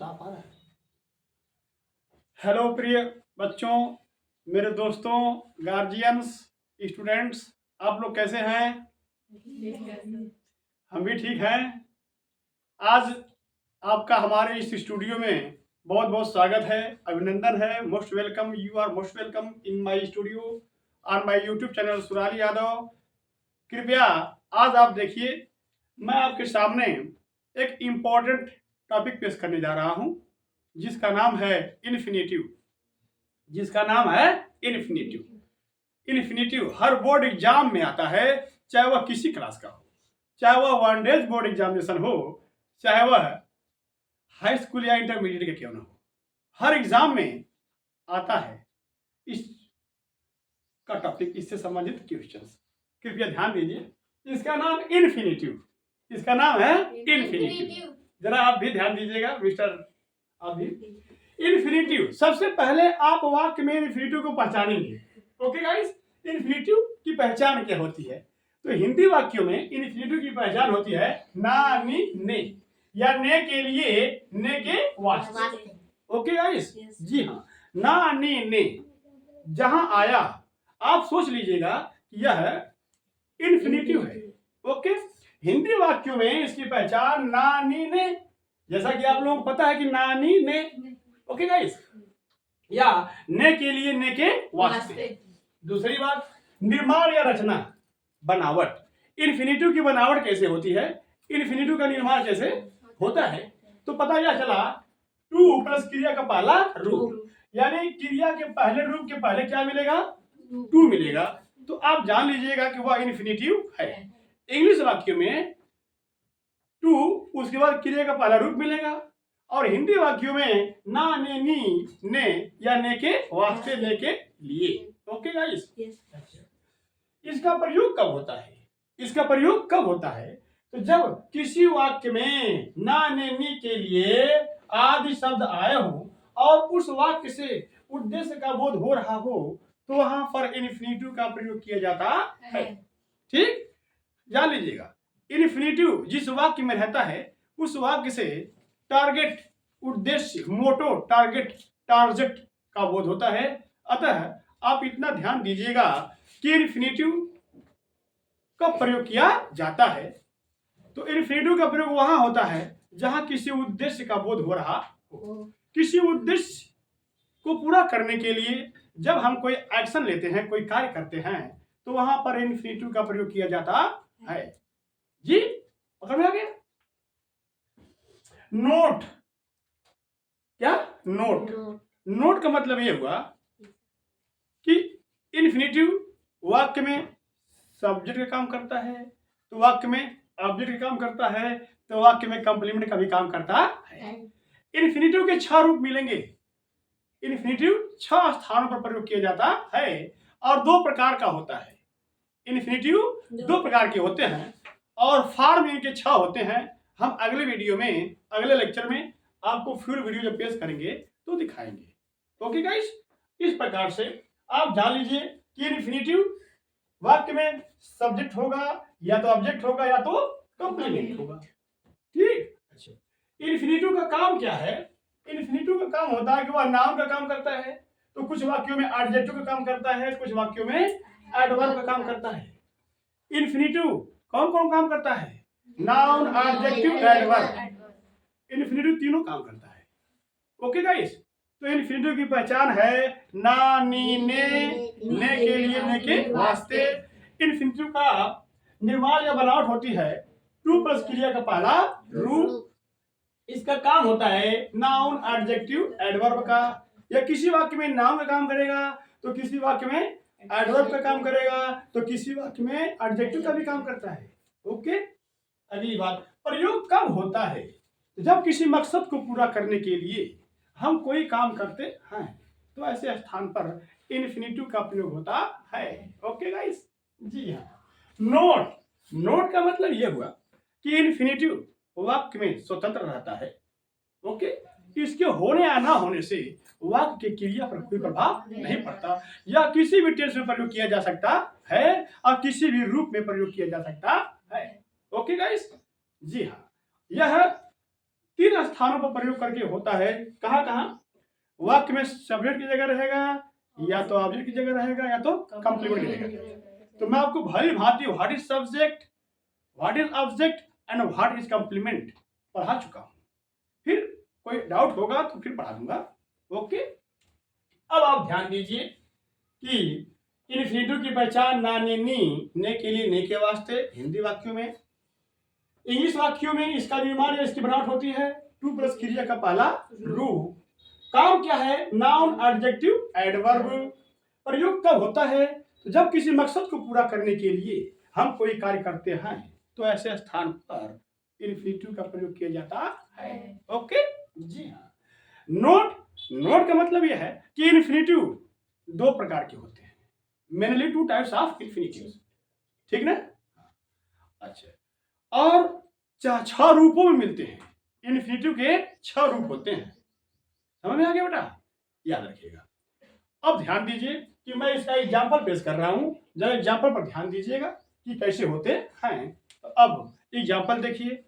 साफ आ रहा है। हेलो प्रिय बच्चों, मेरे दोस्तों, गार्जियंस, स्टूडेंट्स, आप लोग कैसे हैं? हम भी ठीक हैं। आज आपका हमारे इस स्टूडियो में बहुत बहुत स्वागत है, अभिनंदन है। Most welcome, you are most welcome in my studio on my YouTube channel Surali Yadav. कृपया आज आप देखिए, मैं आपके सामने एक इम्पॉर्टेंट टॉपिक पेश करने जा रहा हूं, जिसका नाम है इन्फिनेटिव। इन्फिनेटिव हर बोर्ड एग्जाम में आता है, चाहे वह किसी क्लास का हो, चाहे वह वनडेज बोर्ड एग्जामिनेशन हो, चाहे वह हाई स्कूल या इंटरमीडिएट के क्यों ना हो, हर एग्जाम में आता है इस का टॉपिक, इससे संबंधित क्वेश्चंस। कृपया ध्यान दीजिए, इसका नाम इन्फिनेटिव, इसका नाम है इन्फिनेटिव। जरा आप भी ध्यान दीजिएगा मिस्टर, आप भी। इन्फिनेटिव, सबसे पहले आप वाक्य में इन्फिनेटिव को पहचानेंगे। ओके गाइस, इन्फिनेटिव की पहचान क्या होती है? तो हिंदी वाक्यों में इन्फिनेटिव की पहचान होती है ना, नी, ने, या ने के लिए, ने के वास्ते। ओके गाइस, जी हाँ, ना, नी, ने जहां आया आप सोच लीजिएगा कि यह इन्फिनेटिव है। ओके, हिंदी वाक्यों में इसकी पहचान ना, नी, ने, जैसा कि आप लोगों को पता है कि ना, नी, ने। ओके गाइस, या ने के लिए, ने के वास्ते। दूसरी बात, निर्माण या रचना, बनावट। इन्फिनेटिव की बनावट कैसे होती है, इन्फिनेटिव का निर्माण कैसे होता है, तो पता क्या चला, टू प्लस क्रिया का पहला रूप, यानी क्रिया के पहले रूप के पहले क्या मिलेगा, टू मिलेगा। तो आप जान लीजिएगा कि वह इन्फिनेटिव है। इंग्लिश वाक्य में टू, उसके बाद क्रिया का पहला रूप मिलेगा, और हिंदी वाक्यों में ना, ने, नी, ने, या ने के वास्ते, ने के लिए। ओके गाइस, इसका प्रयोग कब होता है? इसका प्रयोग कब होता है? तो जब किसी वाक्य में ना, ने, नी के लिए आदि शब्द आए हो और उस वाक्य से उद्देश्य का बोध हो रहा हो, तो वहां पर इन्फिनेटिव का प्रयोग किया जाता है। ठीक, जान लीजिएगा, इन्फिनेटिव जिस वाक्य में रहता है उस वाक्य से टारगेट, उद्देश्य, मोटो, टारगेट का बोध होता है। अतः आप इतना ध्यान दीजिएगा कि इन्फिनेटिव का प्रयोग किया जाता है। तो इन्फिनेटिव का प्रयोग वहां होता है जहां किसी उद्देश्य का बोध हो रहा हो। किसी उद्देश्य को पूरा करने के लिए जब हम कोई एक्शन लेते हैं, कोई कार्य करते हैं, तो वहां पर इन्फिनेटिव का प्रयोग किया जाता है। जी, पकड़ में आ गया? नोट, क्या नोट? नोट का मतलब यह हुआ कि इन्फिनेटिव वाक्य में सब्जेक्ट का काम करता है, तो वाक्य में ऑब्जेक्ट का काम करता है, तो वाक्य में कंप्लीमेंट का भी काम करता है। इन्फिनेटिव के 6 रूप मिलेंगे। इन्फिनेटिव 6 स्थानों पर प्रयोग किया जाता है और 2 प्रकार का होता है। इन्फिनेटिव 2 प्रकार के होते हैं और फॉर्म इनके 6 होते हैं। हम अगले वीडियो में, अगले लेक्चर में आपको फुल वीडियो जब पेश करेंगे तो दिखाएंगे। ओके गाइस, इस प्रकार से आप जान लीजिए कि इन्फिनेटिव वाक्य में सब्जेक्ट होगा, या तो ऑब्जेक्ट होगा, या तो कंप्लीमेंट होगा। ठीक, अच्छा, इन्फिनेटिव का काम क्या है? इन्फिनेटिव का काम होता है कि वह नाउन का काम करता है, तो कुछ वाक्यों में एडजेक्टिव का काम करता है, कुछ वाक्यों में एडवर्ब का काम करता है। इन्फिनेटिव कौन कौन काम करता है? Noun, adjective, adverb. इन्फिनेटिव तीनों काम करता है। ओके गाइस, तो इन्फिनेटिव की पहचान है ना, नी, ने के लिए, ने के वास्ते। इन्फिनेटिव का निर्माण या बनावट होती है टू प्लस क्रिया का पहला रूप। इसका काम होता है नाउन, एडजेक्टिव, एडवर्ब का। या किसी वाक्य में नाउन का काम करेगा, तो किसी वाक्य में एडवर्ब का काम करेगा, तो किसी वाक्य में एडजेक्टिव का भी काम करता है। ओके, अगली बात, प्रयोग कब होता है? जब किसी मकसद को पूरा करने के लिए हम कोई काम करते हैं, तो ऐसे स्थान पर इन्फिनेटिव का प्रयोग होता है। ओके गाइस, जी हाँ। नोट, नोट का मतलब यह हुआ कि इन्फिनेटिव वाक्य में स्वतंत्र रहता है। ओके, इसके होने या ना होने से वाक्य की क्रिया पर कोई प्रभाव नहीं पड़ता, या किसी भी टेंस में प्रयोग किया जा सकता है और किसी भी रूप में प्रयोग किया जा सकता है। ओके गाइस, जी हाँ, यह 3 स्थानों पर प्रयोग करके होता है। कहाँ कहाँ? वाक्य में सब्जेक्ट की जगह रहेगा, या तो ऑब्जेक्ट की जगह रहेगा, या तो कंप्लीमेंट की जगह। तो मैं आपको भली भांति what is subject, what is object and what is complement पढ़ा चुका हूं। फिर कोई डाउट होगा तो फिर पढ़ा दूंगा। ओके, अब आप ध्यान दीजिए कि इन्फिनिटिव की पहचान ना, ने के लिए, ने के वास्ते हिंदी वाक्यों में। इंग्लिश वाक्यों में इसका निर्माण या इसकी बनावट होती है टू प्लस क्रिया का पहला रूप। काम क्या है? Noun, adjective, adverb. प्रयोग कब होता है? तो जब किसी मकसद को पूरा करने के लिए हम कोई कार्य करते हैं तो ऐसे स्थान पर इन्फिनिटिव का प्रयोग किया जाता है। ओके जी हाँ। नोट, नोट का मतलब यह है कि इन्फिनिटिव 2 प्रकार के होते हैं, मेनली 2 टाइप्स ऑफ इन्फिनिटिव। ठीक ना? अच्छा, और 6 रूपों में मिलते हैं। इन्फिनिटिव के 6 रूप होते हैं। समझ में आ गया बेटा? याद रखिएगा। अब ध्यान दीजिए कि मैं इसका एग्जाम्पल पेश कर रहा हूं, जरा एग्जाम्पल पर ध्यान दीजिएगा कि कैसे होते हैं। तो अब एग्जाम्पल देखिए।